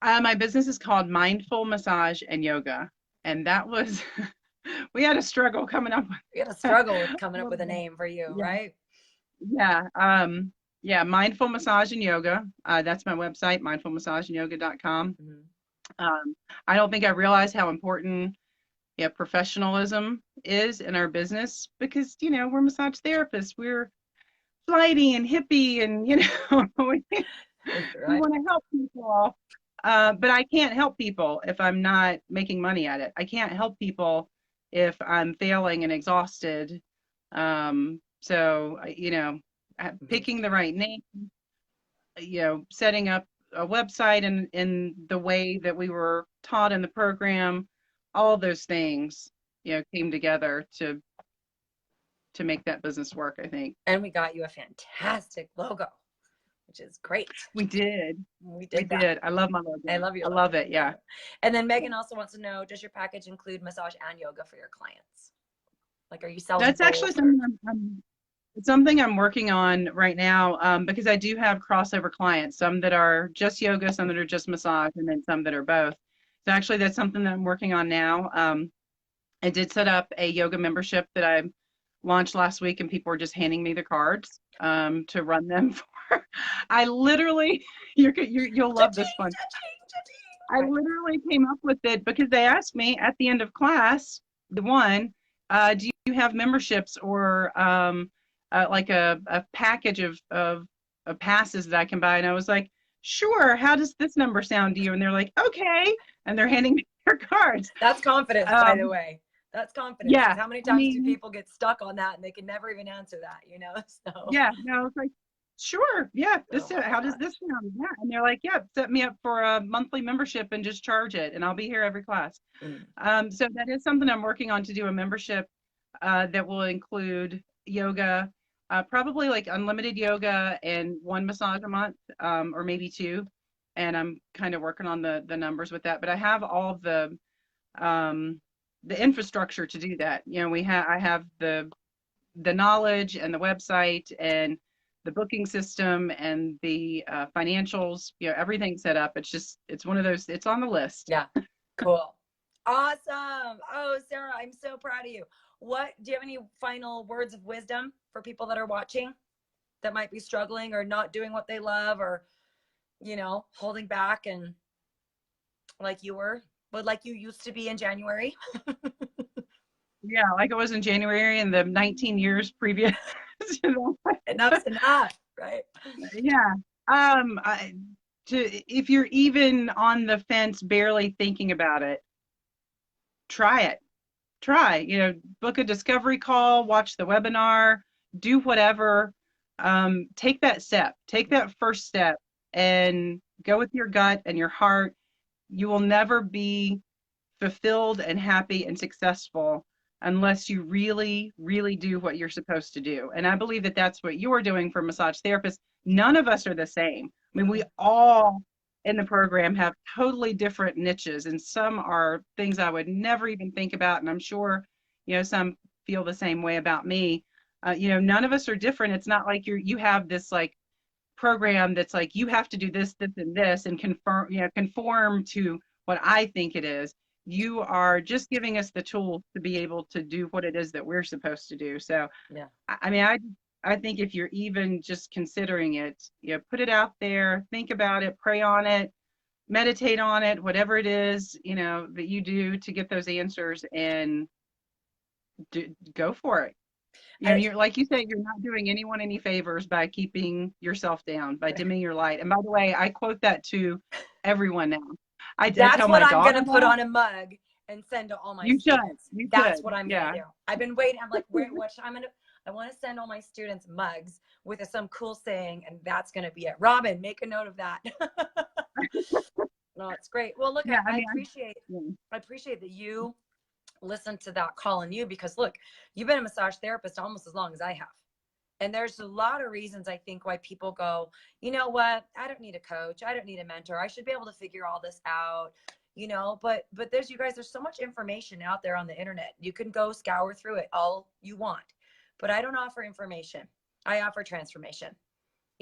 My business is called Mindful Massage and Yoga, and that was we had a struggle coming up. We had a struggle with coming up with a name for you, Yeah. right? Yeah. Mindful Massage and Yoga. That's my website, mindfulmassageandyoga.com. I don't think I realized how important professionalism is in our business, because we're massage therapists. We're flighty and hippie, and we want to help people. But I can't help people if I'm not making money at it. I can't help people if I'm failing and exhausted. So, picking the right name, setting up a website in the way that we were taught in the program, all of those things, came together to make that business work, I think. And we got you a fantastic logo, which is great. We did. We did. I love my logo. I love your logo. I love it. Yeah. And then Megan also wants to know, does your package include massage and yoga for your clients? Like, are you selling? That's actually something I'm working on right now, because I do have crossover clients, some that are just yoga, some that are just massage, and then some that are both. So actually that's something that I'm working on now. I did set up a yoga membership that I launched last week, and people were just handing me the cards to run them for. I literally, you'll love this one. I literally came up with it because they asked me at the end of class, do you have memberships or like a package of passes that I can buy? And I was like, sure. How does this number sound to you? And they're like, okay. And they're handing me their cards. That's confidence, by the way. That's confidence. Yeah. How many times do people get stuck on that and they can never even answer that, So yeah, no, it's like, sure, yeah. How does this sound? Yeah. And they're like, yeah, set me up for a monthly membership and just charge it, and I'll be here every class. So that is something I'm working on, to do a membership that will include yoga, probably like unlimited yoga and one massage a month, or maybe two. And I'm kind of working on the numbers with that, but I have all the infrastructure to do that. I have the knowledge and the website and the booking system and the financials, everything set up. It's one of those, it's on the list. Yeah. Cool. Awesome. Oh, Sarah, I'm so proud of you. Do you have any final words of wisdom for people that are watching that might be struggling or not doing what they love, or, holding back, and like you used to be in January? Yeah, like I was in January in the 19 years previous. Enough's enough, right? Yeah. If you're even on the fence, barely thinking about it, try it. try, book a discovery call, watch the webinar, do whatever. Take that step, take that first step, and go with your gut and your heart. You will never be fulfilled and happy and successful unless you really, really do what you're supposed to do. And I believe that that's what you're doing for massage therapists. None of us are the same. I mean, we all in the program have totally different niches, and some are things I would never even think about. And I'm sure, some feel the same way about me. None of us are different. It's not like you have this like program that's like you have to do this, this, and this, and conform to what I think it is. You are just giving us the tools to be able to do what it is that we're supposed to do. So, Yeah. I mean, I think if you're even just considering it, put it out there, think about it, pray on it, meditate on it, whatever it is, that you do to get those answers, and go for it. You're like you said, you're not doing anyone any favors by keeping yourself down, by dimming your light. And by the way, I quote that to everyone now. I That's tell what my I'm daughter gonna put on a mug and send to all my you students. should. You That's should. what I'm Yeah. gonna do. I've been waiting. I'm like, I want to send all my students mugs with some cool saying, and that's gonna be it. Robin, make a note of that. No, it's great. Well, look, Yeah, I appreciate that you listen to that call in you, because look, you've been a massage therapist almost as long as I have. And there's a lot of reasons I think why people go, you know what, I don't need a coach, I don't need a mentor, I should be able to figure all this out, but there's so much information out there on the internet. You can go scour through it all you want, but I don't offer information. I offer transformation.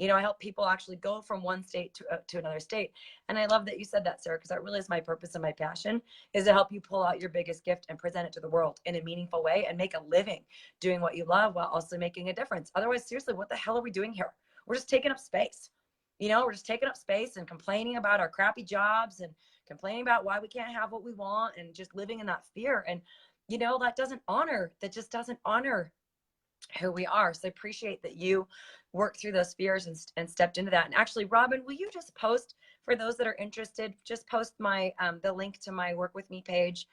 I help people actually go from one state to another state. And I love that you said that, Sarah, because that really is my purpose and my passion, is to help you pull out your biggest gift and present it to the world in a meaningful way and make a living doing what you love while also making a difference. Otherwise, seriously, what the hell are we doing here? We're just taking up space. We're just taking up space and complaining about our crappy jobs and complaining about why we can't have what we want and just living in that fear. And, that just doesn't honor who we are. So I appreciate that you worked through those fears and stepped into that. And actually, Robin, will you just post, for those that are interested, just post the link to my Work With Me page.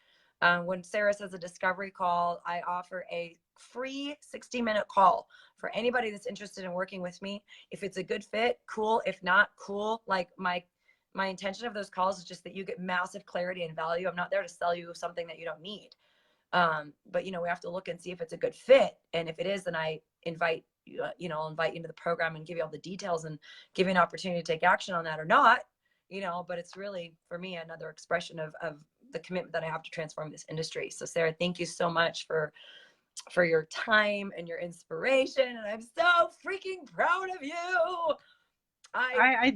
When Sarah says a discovery call, I offer a free 60-minute call for anybody that's interested in working with me. If it's a good fit, cool. If not, cool. Like my intention of those calls is just that you get massive clarity and value. I'm not there to sell you something that you don't need. But we have to look and see if it's a good fit. And if it is, then I invite you, I'll invite you into the program and give you all the details and give you an opportunity to take action on that or not, but it's really, for me, another expression of the commitment that I have to transform this industry. So Sarah, thank you so much for your time and your inspiration. And I'm so freaking proud of you. I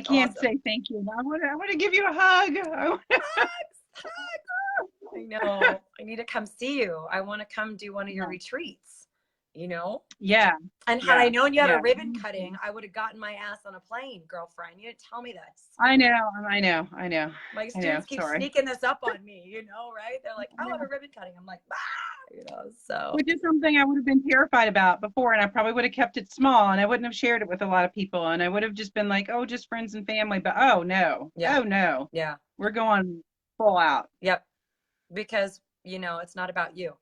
can't awesome. say thank you. I want to give you a hug. I know. I need to come see you. I want to come do one of your retreats, Yeah. And had I known you had a ribbon cutting, I would have gotten my ass on a plane, girlfriend. You didn't tell me this. I know. My students keep sneaking this up on me, right? They're like, I have a ribbon cutting. I'm like, so. Which is something I would have been terrified about before, and I probably would have kept it small, and I wouldn't have shared it with a lot of people, and I would have just been like, oh, just friends and family. But oh no. Yeah. Oh no. Yeah. We're going full out. Yep. Because, it's not about you,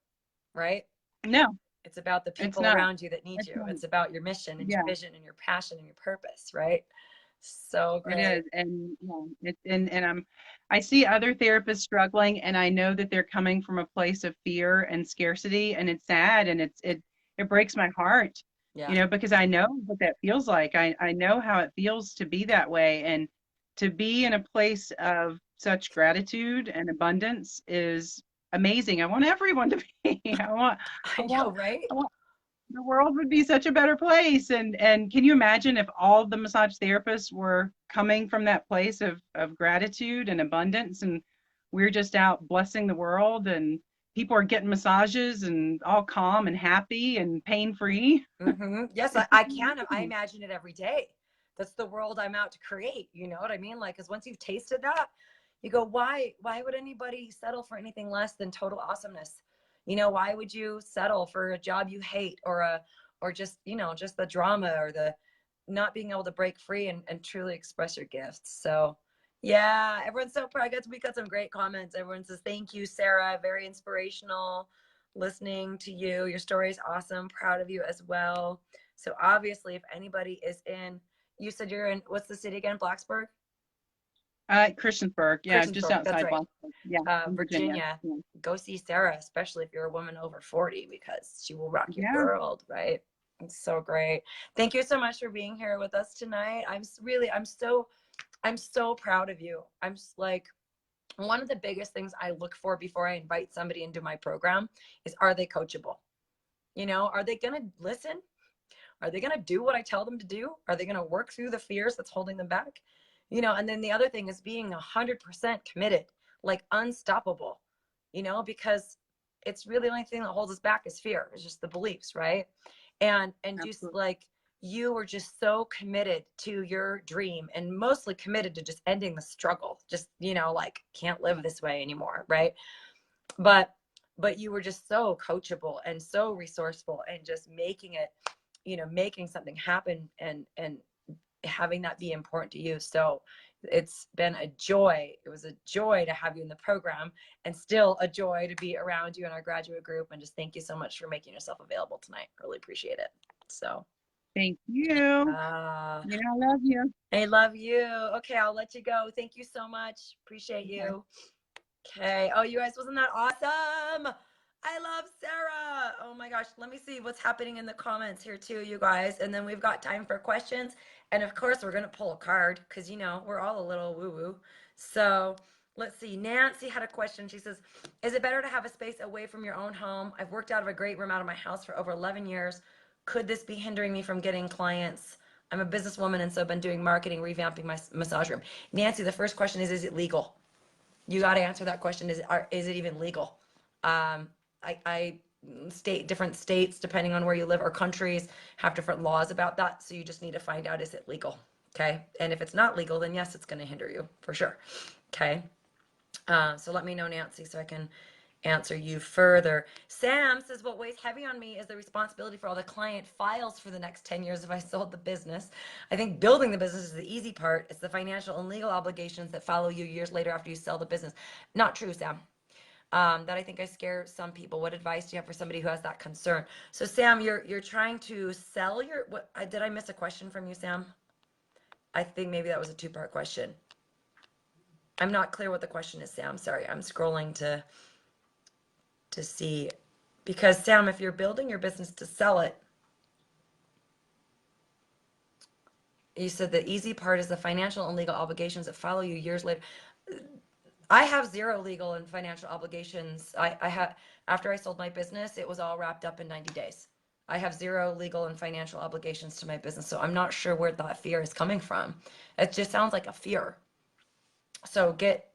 right? No. It's about the people around you that need you. It's about your mission and your vision and your passion and your purpose, right? So great. It is. And I see other therapists struggling, and I know that they're coming from a place of fear and scarcity, and it's sad, and it breaks my heart. Yeah. Because I know what that feels like. I know how it feels to be that way, and to be in a place of such gratitude and abundance is amazing. I want everyone to be. I know, right? The world would be such a better place. And can you imagine if all the massage therapists were coming from that place of gratitude and abundance, and we're just out blessing the world, and people are getting massages and all calm and happy and pain-free. Mm-hmm. Yes, I can. I imagine it every day. That's the world I'm out to create. You know what I mean? Like, because once you've tasted that, you go, why would anybody settle for anything less than total awesomeness? Why would you settle for a job you hate, or just, just the drama or the not being able to break free and truly express your gifts? So Yeah, everyone's so proud. We got some great comments. Everyone says, thank you, Sarah. Very inspirational listening to you. Your story is awesome. Proud of you as well. So obviously, if anybody is in, you said you're in, what's the city again? Blacksburg? Christiansburg, yeah, just Christiansburg, that's outside right. Boston. Yeah, in Virginia. Virginia. Yeah. Go see Sarah, especially if you're a woman over 40, because she will rock your Yeah. world, right? It's so great. Thank you so much for being here with us tonight. I'm so proud of you. I'm just like, one of the biggest things I look for before I invite somebody into my program is, are they coachable? You know, are they going to listen? Are they going to do what I tell them to do? Are they going to work through the fears that's holding them back? You know, and then the other thing is being 100% committed, like unstoppable, you know, because it's really the only thing that holds us back is fear. It's just the beliefs, right? And just Absolutely. like, you were just so committed to your dream and mostly committed to just ending the struggle. Just, you know, like, can't live this way anymore, right? But you were just so coachable and so resourceful and just making it, you know, making something happen and having that be important to you. So it's been a joy. It was a joy to have you in the program, and still a joy to be around you in our graduate group. And just thank you so much for making yourself available tonight. Really appreciate it. So Thank you. uh You know, I love you. I love you. Okay, I'll let you go. Thank you so much. Appreciate Okay. you. Okay. Oh, you guys, wasn't that awesome? I love Sarah. Oh my gosh. Let me see what's happening in the comments here too, you guys. And then we've got time for questions. And of course, we're going to pull a card because, you know, we're all a little woo woo. So let's see. Nancy had a question. She says, is it better to have a space away from your own home? I've worked out of a great room out of my house for over 11 years. Could this be hindering me from getting clients? I'm a businesswoman, and so I've been doing marketing, revamping my massage room. Nancy, the first question is it legal? You got to answer that question. Is it even legal? I state different states, depending on where you live, or countries have different laws about that. So you just need to find out, is it legal? Okay. And if it's not legal, then yes, it's going to hinder you for sure. Okay. So let me know, Nancy, so I can answer you further. Sam says, what weighs heavy on me is the responsibility for all the client files for the next 10 years if I sold the business. I think building the business is the easy part. It's the financial and legal obligations that follow you years later after you sell the business. Not true, Sam. That I think I scare some people. What advice do you have for somebody who has that concern? So Sam, you're trying to sell your, what, did I miss a question from you, Sam? I think maybe that was a two-part question. I'm not clear what the question is, Sam. Sorry, I'm scrolling to see, because Sam, if you're building your business to sell it, you said the easy part is the financial and legal obligations that follow you years later. I have zero legal and financial obligations. I had, after I sold my business, it was all wrapped up in 90 days. I have zero legal and financial obligations to my business, so I'm not sure where that fear is coming from. It just sounds like a fear. So get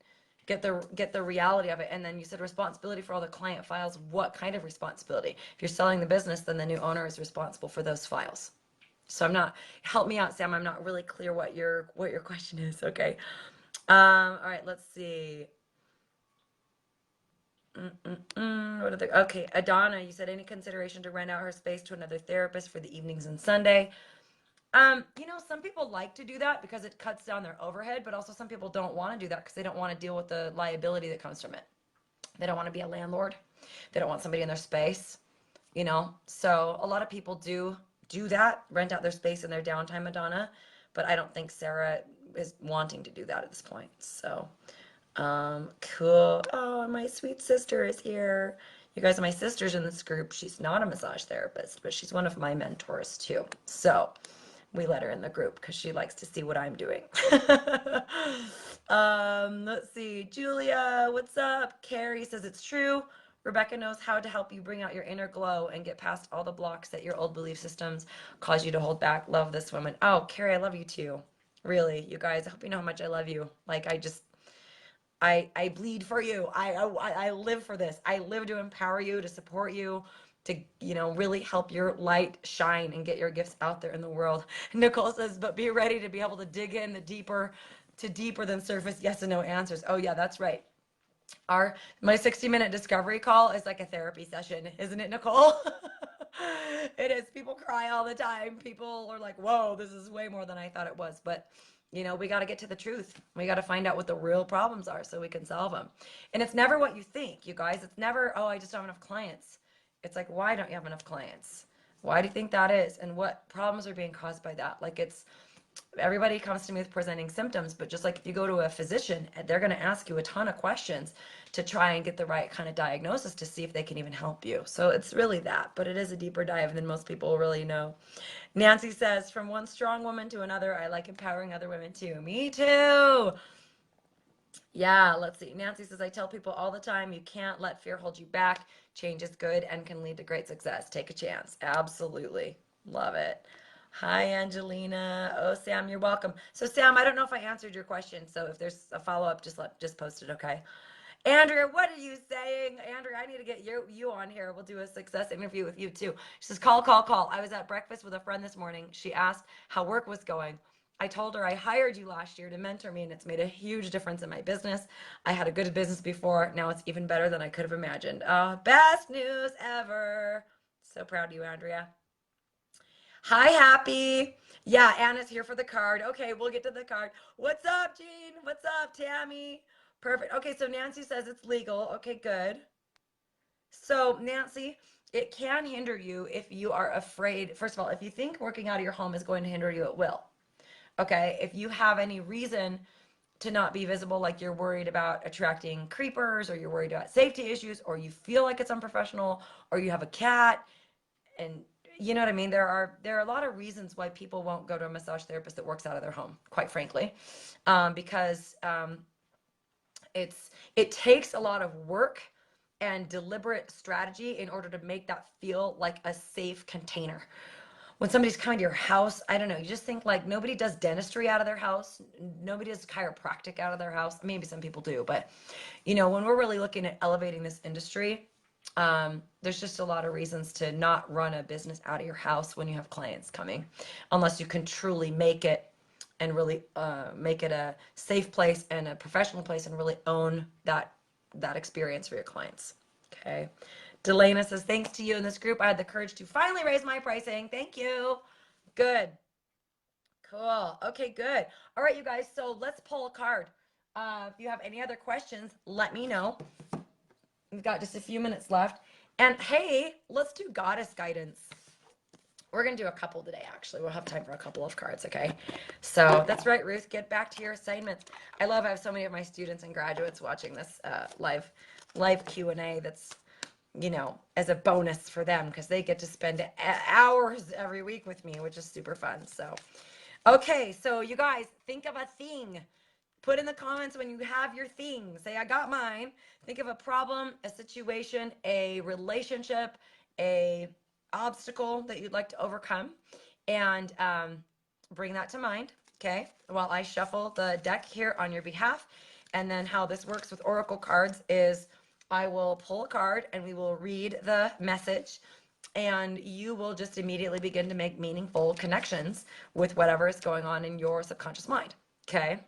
the reality of it. And then you said responsibility for all the client files. What kind of responsibility? If you're selling the business, then the new owner is responsible for those files. So I'm not, help me out, Sam. I'm not really clear what your question is. Okay. All right, let's see. What are the, okay, Adana, you said any consideration to rent out her space to another therapist for the evenings and Sunday. You know, some people like to do that because it cuts down their overhead, but also some people don't want to do that because they don't want to deal with the liability that comes from it. They don't want to be a landlord. They don't want somebody in their space, you know? So a lot of people do that, rent out their space in their downtime, Madonna, but I don't think Sarah is wanting to do that at this point. So, cool. Oh, my sweet sister is here. You guys, my sister's in this group. She's not a massage therapist, but she's one of my mentors too. So we let her in the group because she likes to see what I'm doing. Let's see. Julia, what's up? Carrie says it's true. Rebecca knows how to help you bring out your inner glow and get past all the blocks that your old belief systems cause you to hold back. Love this woman. Oh, Carrie, I love you too. Really, you guys, I hope you know how much I love you. Like, I bleed for you. I live for this. I live to empower you, to support you, to, you know, really help your light shine and get your gifts out there in the world. Nicole says, but be ready to be able to dig in the deeper to deeper than surface yes and no answers. Oh yeah, that's right. My 60-minute discovery call is like a therapy session, isn't it, Nicole? It is. People cry all the time. People are like, whoa, this is way more than I thought it was. But You know, we got to get to the truth. We got to find out what the real problems are so we can solve them. And it's never what you think, you guys. It's never, oh, I just don't have enough clients. It's like, why don't you have enough clients? Why do you think that is? And what problems are being caused by that? Like, it's everybody comes to me with presenting symptoms, but just like if you go to a physician, they're going to ask you a ton of questions to try and get the right kind of diagnosis to see if they can even help you. So it's really that, but it is a deeper dive than most people really know. Nancy says, from one strong woman to another, I like empowering other women too. Me too. Yeah, let's see. Nancy says, I tell people all the time, you can't let fear hold you back. Change is good and can lead to great success. Take a chance. Absolutely. Love it. Hi, Angelina. Oh, Sam, you're welcome. So, Sam, I don't know if I answered your question. So, if there's a follow up, just post it, okay? Andrea, what are you saying? Andrea, I need to get you on here. We'll do a success interview with you too. She says, call, call, call. I was at breakfast with a friend this morning. She asked how work was going. I told her I hired you last year to mentor me, and it's made a huge difference in my business. I had a good business before. Now it's even better than I could have imagined. Best news ever. So proud of you, Andrea. Hi, Happy. Yeah, Anna's here for the card. Okay, we'll get to the card. What's up, Jean? What's up, Tammy? Perfect. Okay, so Nancy says it's legal. Okay, good. So, Nancy, it can hinder you if you are afraid. First of all, if you think working out of your home is going to hinder you, it will. Okay, if you have any reason to not be visible, like you're worried about attracting creepers, or you're worried about safety issues, or you feel like it's unprofessional, or you have a cat, and you know what I mean? There are a lot of reasons why people won't go to a massage therapist that works out of their home, quite frankly, because it takes a lot of work and deliberate strategy in order to make that feel like a safe container. When somebody's coming to your house, I don't know, you just think like nobody does dentistry out of their house, nobody does chiropractic out of their house. Maybe some people do, but you know, when we're really looking at elevating this industry, there's just a lot of reasons to not run a business out of your house when you have clients coming, unless you can truly make it and really make it a safe place and a professional place and really own that experience for your clients. Okay. Delana says, thanks to you in this group, I had the courage to finally raise my pricing. Thank you. Good. Cool. Okay, good. All right, you guys. So let's pull a card. If you have any other questions, let me know. We've got just a few minutes left. And hey, let's do goddess guidance. We're going to do a couple today, actually. We'll have time for a couple of cards, okay? So that's right, Ruth. Get back to your assignments. I have so many of my students and graduates watching this live Q&A that's, you know, as a bonus for them because they get to spend hours every week with me, which is super fun. So, okay, so you guys, think of a thing. Put in the comments when you have your thing. Say, I got mine. Think of a problem, a situation, a relationship, a obstacle that you'd like to overcome, and bring that to mind, okay? While I shuffle the deck here on your behalf. And then how this works with Oracle cards is I will pull a card and we will read the message, and you will just immediately begin to make meaningful connections with whatever is going on in your subconscious mind, okay?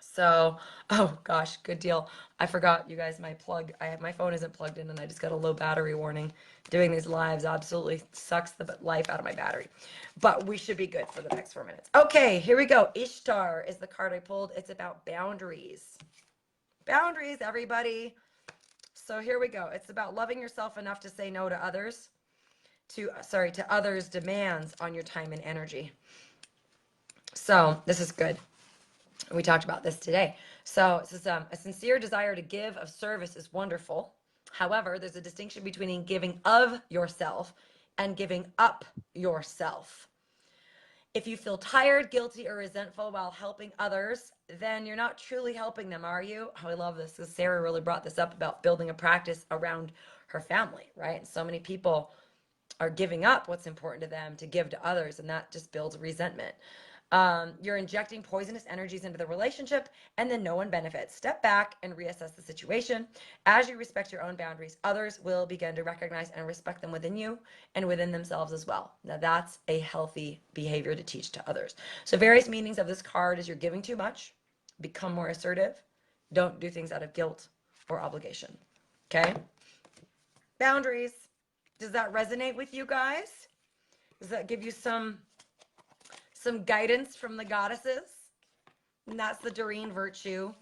So, oh gosh, good deal. I forgot, you guys, my phone isn't plugged in and I just got a low battery warning. Doing these lives absolutely sucks the life out of my battery. But we should be good for the next 4 minutes. Okay, here we go. Ishtar is the card I pulled. It's about boundaries. Boundaries, everybody. So here we go. It's about loving yourself enough to say no to others, to others' demands on your time and energy. So this is good. We talked about this today. So it says, a sincere desire to give of service is wonderful. However, there's a distinction between giving of yourself and giving up yourself. If you feel tired, guilty, or resentful while helping others, then you're not truly helping them, are you? Oh, I love this, because Sarah really brought this up about building a practice around her family, right? And so many people are giving up what's important to them to give to others, and that just builds resentment. You're injecting poisonous energies into the relationship, and then no one benefits. Step back and reassess the situation. As you respect your own boundaries, others will begin to recognize and respect them within you and within themselves as well. Now, that's a healthy behavior to teach to others. So various meanings of this card is you're giving too much, become more assertive, don't do things out of guilt or obligation. Okay? Boundaries. Does that resonate with you guys? Does that give you some guidance from the goddesses? And that's the Doreen Virtue.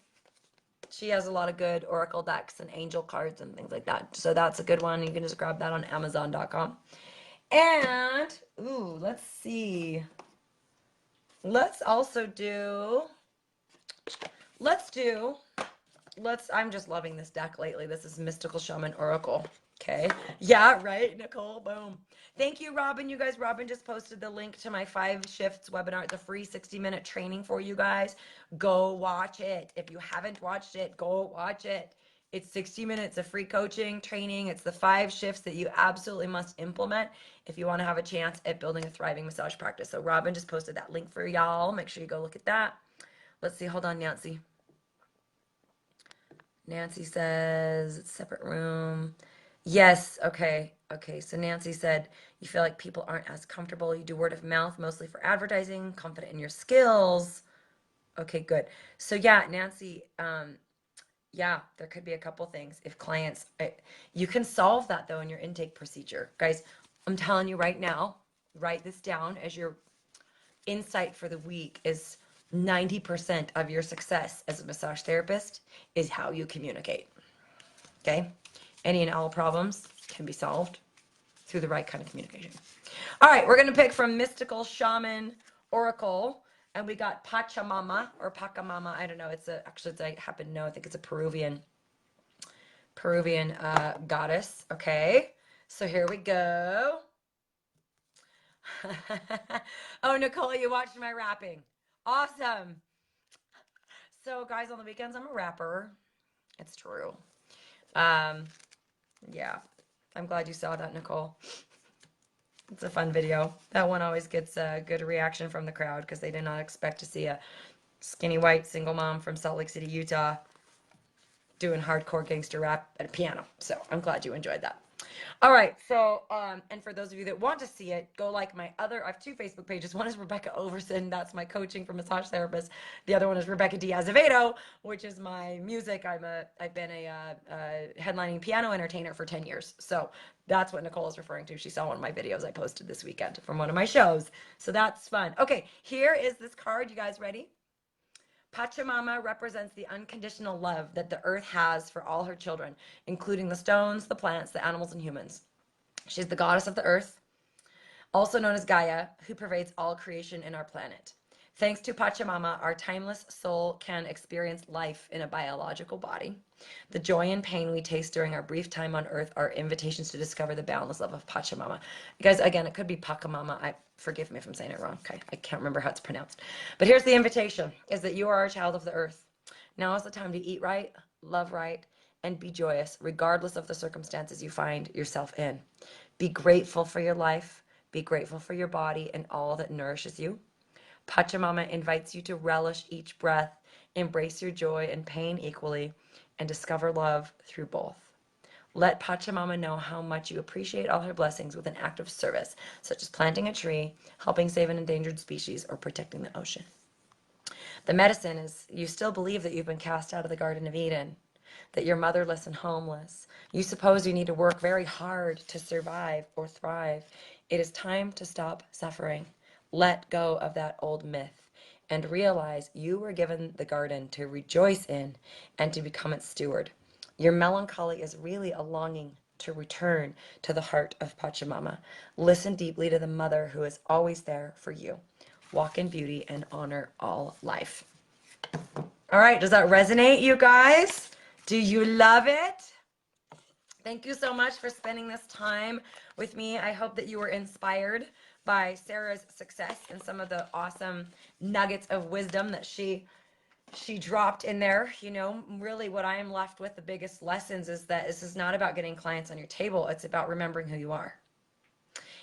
She has a lot of good oracle decks and angel cards and things like that. So that's a good one. You can just grab that on Amazon.com. And, ooh, let's see. Let's also do, I'm just loving this deck lately. This is Mystical Shaman Oracle. Okay. Yeah, right, Nicole. Boom. Thank you, Robin. You guys, Robin just posted the link to my 5 shifts webinar. It's a free 60-minute training for you guys. Go watch it. If you haven't watched it, go watch it. It's 60 minutes of free coaching, training. It's the 5 shifts that you absolutely must implement if you want to have a chance at building a thriving massage practice. So Robin just posted that link for y'all. Make sure you go look at that. Let's see. Hold on, Nancy. Nancy says it's separate room. Yes. Okay. Okay. So Nancy said you feel like people aren't as comfortable. You do word of mouth mostly for advertising, confident in your skills. Okay, good. So yeah, Nancy, yeah, there could be a couple things. If clients, you can solve that though in your intake procedure. Guys, I'm telling you right now, write this down as your insight for the week is 90% of your success as a massage therapist is how you communicate. Okay? Any and all problems can be solved through the right kind of communication. All right, we're going to pick from Mystical Shaman Oracle. And we got Pachamama or Pacamama. I don't know. I happen to know. I think it's a Peruvian goddess. Okay. So here we go. Oh, Nicole, you watched my rapping. Awesome. So guys, on the weekends, I'm a rapper. It's true. Yeah. I'm glad you saw that, Nicole. It's a fun video. That one always gets a good reaction from the crowd because they did not expect to see a skinny white single mom from Salt Lake City, Utah doing hardcore gangster rap at a piano. So I'm glad you enjoyed that. All right. So, and for those of you that want to see it, go like I have 2 Facebook pages. One is Rebecca Overson. That's my coaching for massage therapists. The other one is Rebecca D. Azevedo, which is my music. I've been a headlining piano entertainer for 10 years. So that's what Nicole is referring to. She saw one of my videos I posted this weekend from one of my shows. So that's fun. Okay. Here is this card. You guys ready? Pachamama represents the unconditional love that the earth has for all her children, including the stones, the plants, the animals, and humans. She's the goddess of the earth, also known as Gaia, who pervades all creation in our planet. Thanks to Pachamama, our timeless soul can experience life in a biological body. The joy and pain we taste during our brief time on earth are invitations to discover the boundless love of Pachamama. You guys, again, it could be Pachamama. Forgive me if I'm saying it wrong. Okay, I can't remember how it's pronounced. But here's the invitation, is that you are a child of the earth. Now is the time to eat right, love right, and be joyous, regardless of the circumstances you find yourself in. Be grateful for your life. Be grateful for your body and all that nourishes you. Pachamama invites you to relish each breath, embrace your joy and pain equally, and discover love through both. Let Pachamama know how much you appreciate all her blessings with an act of service, such as planting a tree, helping save an endangered species, or protecting the ocean. The medicine is you still believe that you've been cast out of the Garden of Eden, that you're motherless and homeless. You suppose you need to work very hard to survive or thrive. It is time to stop suffering. Let go of that old myth and realize you were given the garden to rejoice in and to become its steward. Your melancholy is really a longing to return to the heart of Pachamama. Listen deeply to the mother who is always there for you. Walk in beauty and honor all life. All right, does that resonate, you guys? Do you love it? Thank you so much for spending this time with me. I hope that you were inspired by Sarah's success and some of the awesome nuggets of wisdom that she dropped in there. You know, really what I am left with, the biggest lessons, is that this is not about getting clients on your table. It's about remembering who you are.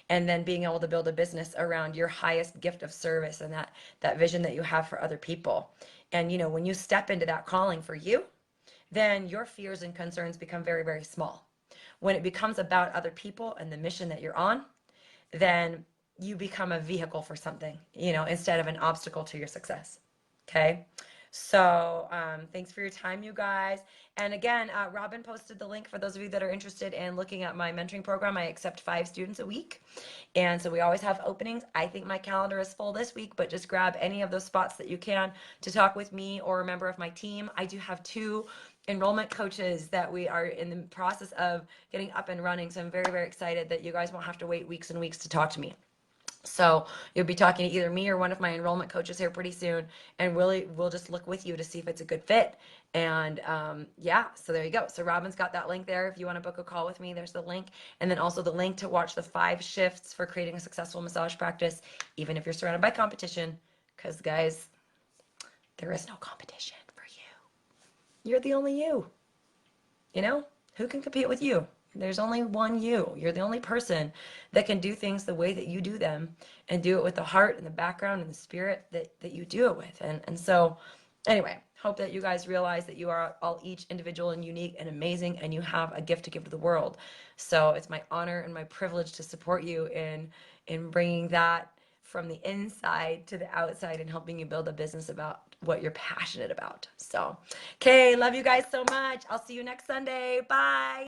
And then being able to build a business around your highest gift of service and that vision that you have for other people. And, you know, when you step into that calling for you, then your fears and concerns become very, very small. When it becomes about other people and the mission that you're on, then you become a vehicle for something, you know, instead of an obstacle to your success. Okay. So thanks for your time, you guys. And again, Robin posted the link for those of you that are interested in looking at my mentoring program. I accept 5 students a week. And so we always have openings. I think my calendar is full this week, but just grab any of those spots that you can to talk with me or a member of my team. I do have 2 enrollment coaches that we are in the process of getting up and running. So I'm very, very excited that you guys won't have to wait weeks and weeks to talk to me. So you'll be talking to either me or one of my enrollment coaches here pretty soon, and we'll just look with you to see if it's a good fit. And yeah, so there you go. So Robin's got that link there. If you want to book a call with me, there's the link, and then also the link to watch the 5 shifts for creating a successful massage practice, even if you're surrounded by competition. Because guys, there is no competition for you. You're the only you. You know, who can compete with you? There's only one you. You're the only person that can do things the way that you do them and do it with the heart and the background and the spirit that you do it with. And so, anyway, hope that you guys realize that you are all each individual and unique and amazing, and you have a gift to give to the world. So it's my honor and my privilege to support you in bringing that from the inside to the outside and helping you build a business about what you're passionate about. So, okay, love you guys so much. I'll see you next Sunday. Bye.